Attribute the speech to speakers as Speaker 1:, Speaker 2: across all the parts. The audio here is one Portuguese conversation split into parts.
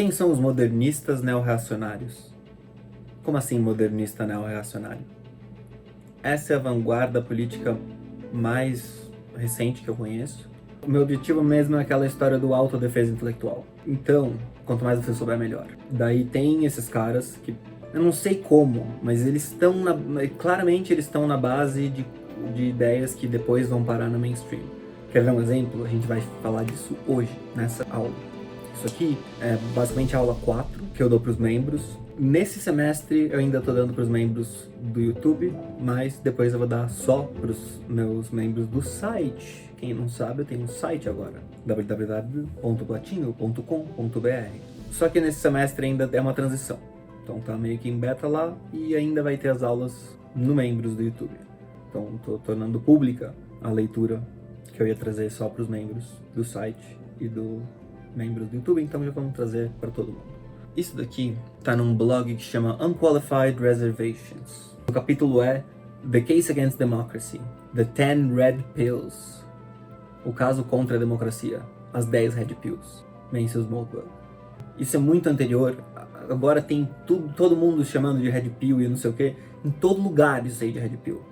Speaker 1: Quem são os modernistas neo-reacionários? Como assim modernista neo-reacionário? Essa é a vanguarda política mais recente que eu conheço. O meu objetivo mesmo é aquela história do autodefesa intelectual. Então, quanto mais você souber, melhor. Daí tem esses caras que, eu não sei como, mas eles estão claramente eles estão na base de ideias que depois vão parar no mainstream. Quer ver um exemplo? A gente vai falar disso hoje, nessa aula. Isso aqui é basicamente a aula 4 que eu dou para os membros. Nesse semestre eu ainda estou dando para os membros do YouTube, mas depois eu vou dar só para os meus membros do site. Quem não sabe, eu tenho um site agora, www.platinho.com.br. Só que nesse semestre ainda é uma transição. Então tá meio que em beta lá e ainda vai ter as aulas no membros do YouTube. Então estou tornando pública a leitura que eu ia trazer só para os membros do site e do membros do YouTube, então já vamos trazer para todo mundo. Isso daqui tá num blog que chama Unqualified Reservations. O capítulo é The Case Against Democracy, The 10 Red Pills. O caso contra a democracia, as 10 Red Pills. Mencius Moldbug. Isso é muito anterior, agora tem todo mundo chamando de Red Pill e não sei o que. Em todo lugar isso aí de Red Pill.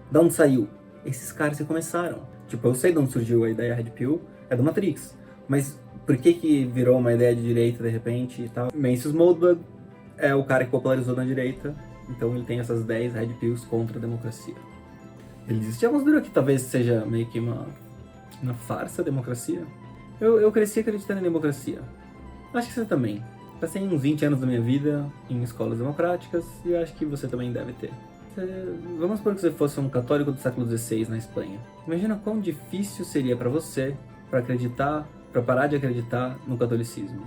Speaker 1: Da onde saiu? Esses caras que começaram. Tipo, eu sei de onde surgiu a ideia Red Pill, é do Matrix. Mas por que virou uma ideia de direita de repente e tal? Mencius Moldbug é o cara que popularizou na direita, então ele tem essas 10 Red Pills contra a democracia. Ele diz, já considerou que talvez seja meio que uma farsa a democracia? Eu cresci acreditando em democracia. Acho que você também. Passei uns 20 anos da minha vida em escolas democráticas e eu acho que você também deve ter. Vamos supor que você fosse um católico do século XVI na Espanha. Imagina quão difícil seria para você para parar de acreditar no catolicismo.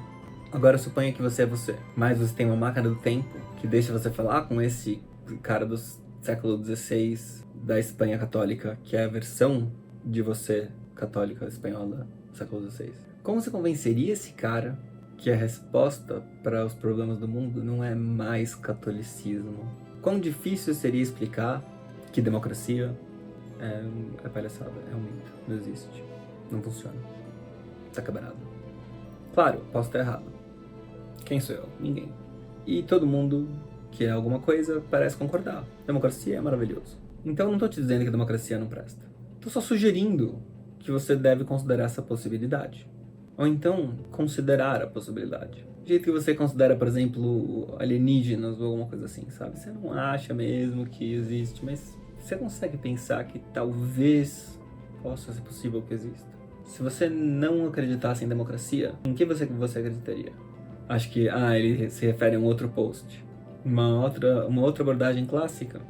Speaker 1: Agora suponha que você é você, mas você tem uma máquina do tempo que deixa você falar com esse cara do século XVI da Espanha católica, que é a versão de você católica espanhola do século XVI. Como você convenceria esse cara que a resposta para os problemas do mundo não é mais catolicismo? Quão difícil seria explicar que democracia é palhaçada, é um mito, não existe, não funciona. Tá quebrado. Claro, posso estar errado. Quem sou eu? Ninguém. E todo mundo que é alguma coisa parece concordar. Democracia é maravilhoso. Então eu não tô te dizendo que a democracia não presta. Tô só sugerindo que você deve considerar essa possibilidade. Ou então, considerar a possibilidade. Do jeito que você considera, por exemplo, alienígenas ou alguma coisa assim, sabe? Você não acha mesmo que existe, mas você consegue pensar que talvez possa ser possível que exista. Se você não acreditasse em democracia, em que você acreditaria? Acho que, ele se refere a um outro post. Uma outra abordagem clássica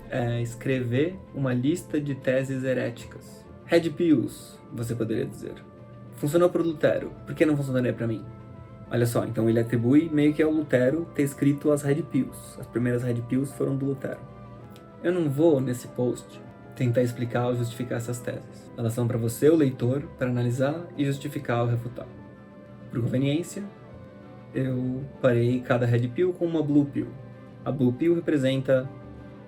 Speaker 1: é escrever uma lista de teses heréticas. Red Pills, você poderia dizer. Funcionou para o Lutero, por que não funcionaria para mim? Olha só, então ele atribui meio que ao Lutero ter escrito as Red Pills. As primeiras Red Pills foram do Lutero. Eu não vou, nesse post, tentar explicar ou justificar essas teses. Elas são para você, o leitor, para analisar e justificar ou refutar. Por conveniência, eu parei cada Red Pill com uma Blue Pill. A Blue Pill representa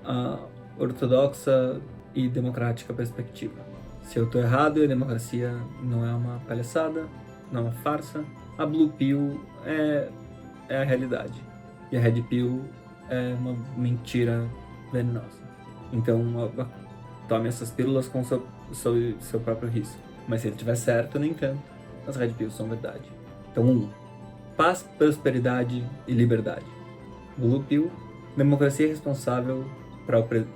Speaker 1: a ortodoxa e democrática perspectiva. Se eu estou errado e a democracia não é uma palhaçada, não é uma farsa, a Blue Pill é a realidade. E a Red Pill é uma mentira venenosa. Então, tome essas pílulas com seu próprio risco. Mas se ele estiver certo, no entanto, as Red Pills são verdade. Então, paz, prosperidade e liberdade. Blue Pill, democracia responsável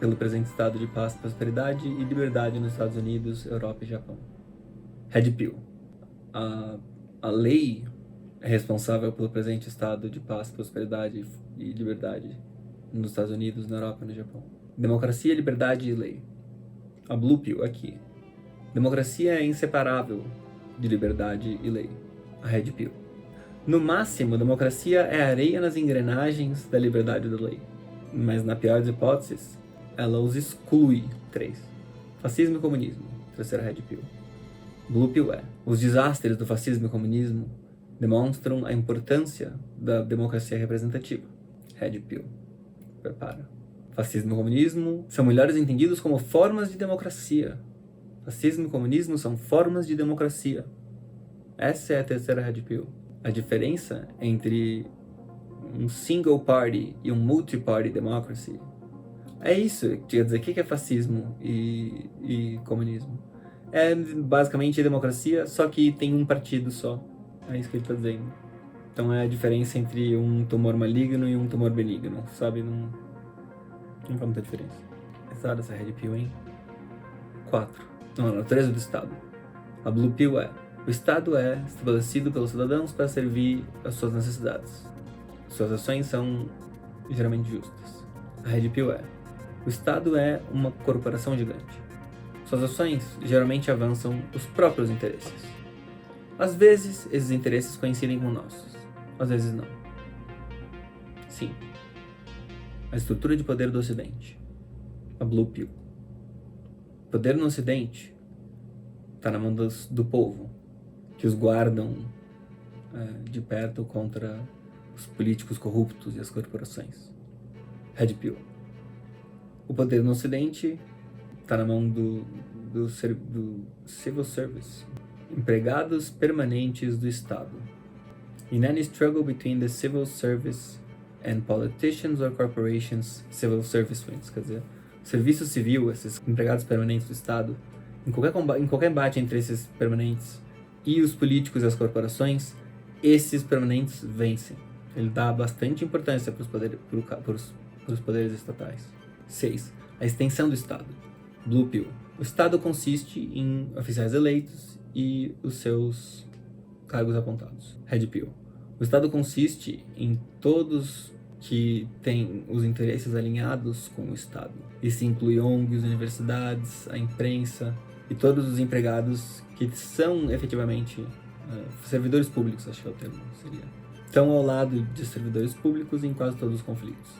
Speaker 1: pelo presente estado de paz, prosperidade e liberdade nos Estados Unidos, Europa e Japão. Red Pill, a lei é responsável pelo presente estado de paz, prosperidade e liberdade nos Estados Unidos, na Europa e no Japão. Democracia, liberdade e lei. A Blue Pill aqui. Democracia é inseparável de liberdade e lei. A Red Pill. No máximo, democracia é areia nas engrenagens da liberdade e da lei. Mas na pior das hipóteses, ela os exclui. 3. Fascismo e comunismo. Terceira Red Pill. Blue Pill é: os desastres do fascismo e comunismo demonstram a importância da democracia representativa. Red Pill. Prepara. Fascismo e comunismo são melhores entendidos como formas de democracia. Fascismo e comunismo são formas de democracia. Essa é a terceira Red Pill. A diferença entre um single party e um multi-party democracy é isso. Quer dizer, o que é fascismo e comunismo? É basicamente democracia, só que tem um partido só. É isso que ele está dizendo. Então é a diferença entre um tumor maligno e um tumor benigno, sabe? Não faz muita diferença. Pesada essa Red Pill, hein? 4. Não, a natureza do Estado. A Blue Pill é: o Estado é estabelecido pelos cidadãos para servir às suas necessidades. Suas ações são geralmente justas. A Red Pill é: o Estado é uma corporação gigante. Suas ações geralmente avançam os próprios interesses. Às vezes, esses interesses coincidem com nossos. Às vezes não. Sim. A estrutura de poder do Ocidente. A Blue Pill. O poder no Ocidente está na mão do povo, que os guardam de perto contra os políticos corruptos e as corporações. Red Pill. O poder no Ocidente está na mão do civil service, empregados permanentes do Estado. In any struggle between the civil service and politicians or corporations, civil service wins. Quer dizer, o serviço civil, esses empregados permanentes do Estado, em qualquer embate entre esses permanentes e os políticos e as corporações, esses permanentes vencem. Ele dá bastante importância para os poderes estatais. 6. A extensão do Estado. Blue Pill. O Estado consiste em oficiais eleitos e os seus cargos apontados. Red Pill. O Estado consiste em todos que têm os interesses alinhados com o Estado. Isso inclui ONGs, universidades, a imprensa e todos os empregados que são efetivamente servidores públicos, acho que é o termo, seria. Estão ao lado de servidores públicos em quase todos os conflitos.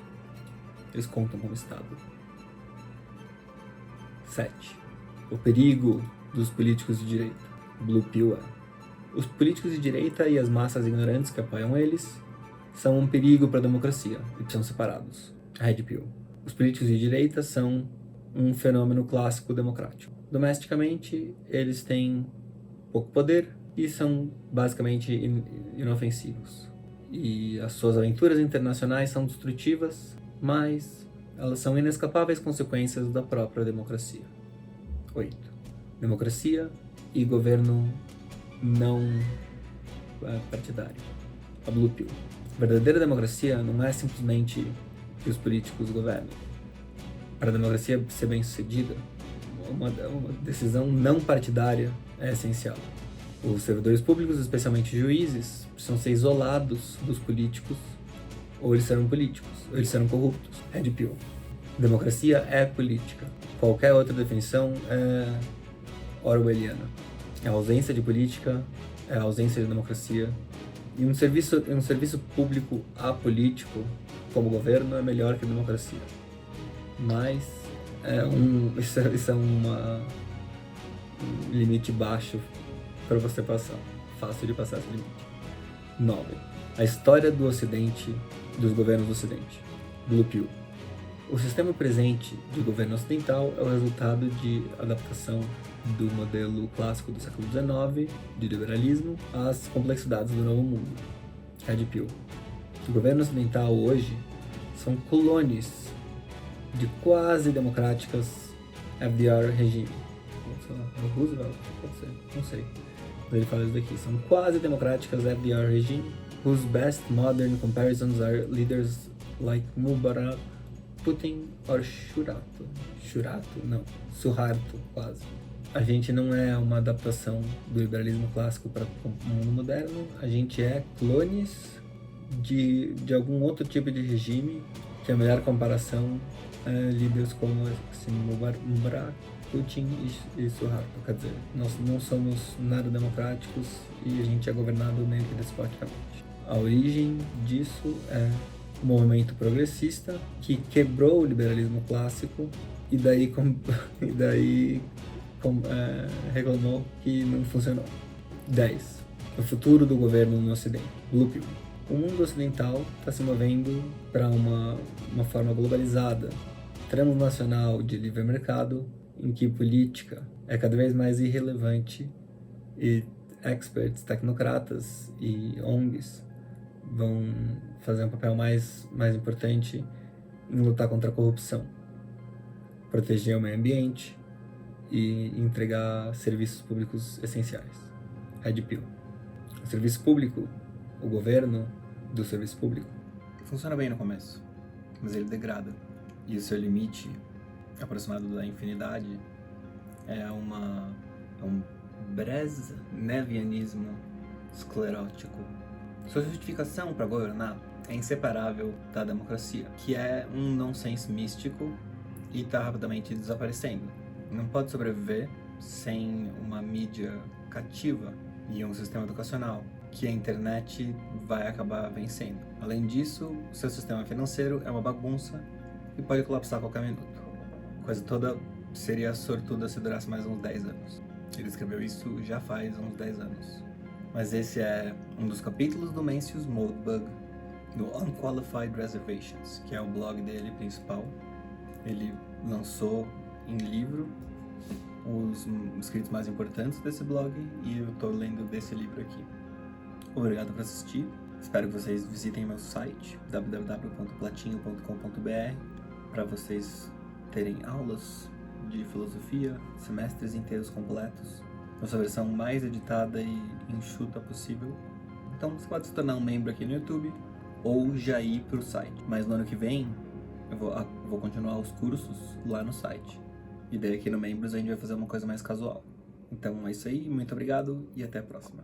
Speaker 1: Eles contam como Estado. 7. O perigo dos políticos de direita. Blue Pill é: os políticos de direita e as massas ignorantes que apoiam eles são um perigo para a democracia e são separados. Red Pill. Os políticos de direita são um fenômeno clássico democrático. Domesticamente, eles têm pouco poder e são basicamente inofensivos. E as suas aventuras internacionais são destrutivas, mas elas são inescapáveis consequências da própria democracia. 8. Democracia e governo não partidário. A Blue Pill. A verdadeira democracia não é simplesmente que os políticos governam. Para a democracia ser bem sucedida, uma decisão não partidária é essencial. Os servidores públicos, especialmente juízes, precisam ser isolados dos políticos, ou eles serão políticos, ou eles serão corruptos. Red Pill. Democracia é política. Qualquer outra definição é orwelliana. A ausência de política é a ausência de democracia. E um serviço público apolítico, como governo, é melhor que a democracia. Mas isso é um limite baixo para você passar. Fácil de passar esse limite. 9. A história do Ocidente, dos governos do Ocidente. Blue Pill. O sistema presente de governo ocidental é o resultado de adaptação do modelo clássico do século XIX, de liberalismo, às complexidades do novo mundo. Red Pill. O governo ocidental hoje são colônias de quase democráticas FDR regime. Sei lá, Roosevelt, pode ser, não sei. Mas ele fala isso daqui. São quase democráticas FDR regime, whose best modern comparisons are leaders like Mubarak, Putin or Suharto. Suharto, quase. A gente não é uma adaptação do liberalismo clássico para o mundo moderno, a gente é clones de algum outro tipo de regime, que a melhor comparação é líderes como assim, Mubarak, Putin e Suharto. Quer dizer, nós não somos nada democráticos e a gente é governado meio que despoticamente. A origem disso é um movimento progressista que quebrou o liberalismo clássico e daí reclamou que não funcionou. 10. O futuro do governo no Ocidente. Blue Pill. O mundo ocidental está se movendo para uma forma globalizada, transnacional de livre mercado, em que política é cada vez mais irrelevante e experts, tecnocratas e ONGs vão fazer um papel mais importante em lutar contra a corrupção, proteger o meio ambiente e entregar serviços públicos essenciais. Red Pill. O serviço público, o governo do serviço público, funciona bem no começo, mas ele degrada. E o seu limite, aproximado da infinidade, é um breznevianismo esclerótico. Sua justificação para governar é inseparável da democracia, que é um nonsense místico e está rapidamente desaparecendo. Não pode sobreviver sem uma mídia cativa e um sistema educacional, que a internet vai acabar vencendo. Além disso, seu sistema financeiro é uma bagunça e pode colapsar a qualquer minuto. A coisa toda seria sortuda se durasse mais uns 10 anos. Ele escreveu isso já faz uns 10 anos. Mas esse é um dos capítulos do Mencius Moldbug, do Unqualified Reservations, que é o blog dele principal. Ele lançou em livro os escritos mais importantes desse blog e eu estou lendo desse livro aqui. Obrigado por assistir. Espero que vocês visitem meu site www.platinho.com.br para vocês terem aulas de filosofia, semestres inteiros completos, na sua versão mais editada e enxuta possível. Então você pode se tornar um membro aqui no YouTube ou já ir para o site. Mas no ano que vem eu vou continuar os cursos lá no site. E daí aqui no Membros a gente vai fazer uma coisa mais casual. Então é isso aí, muito obrigado e até a próxima.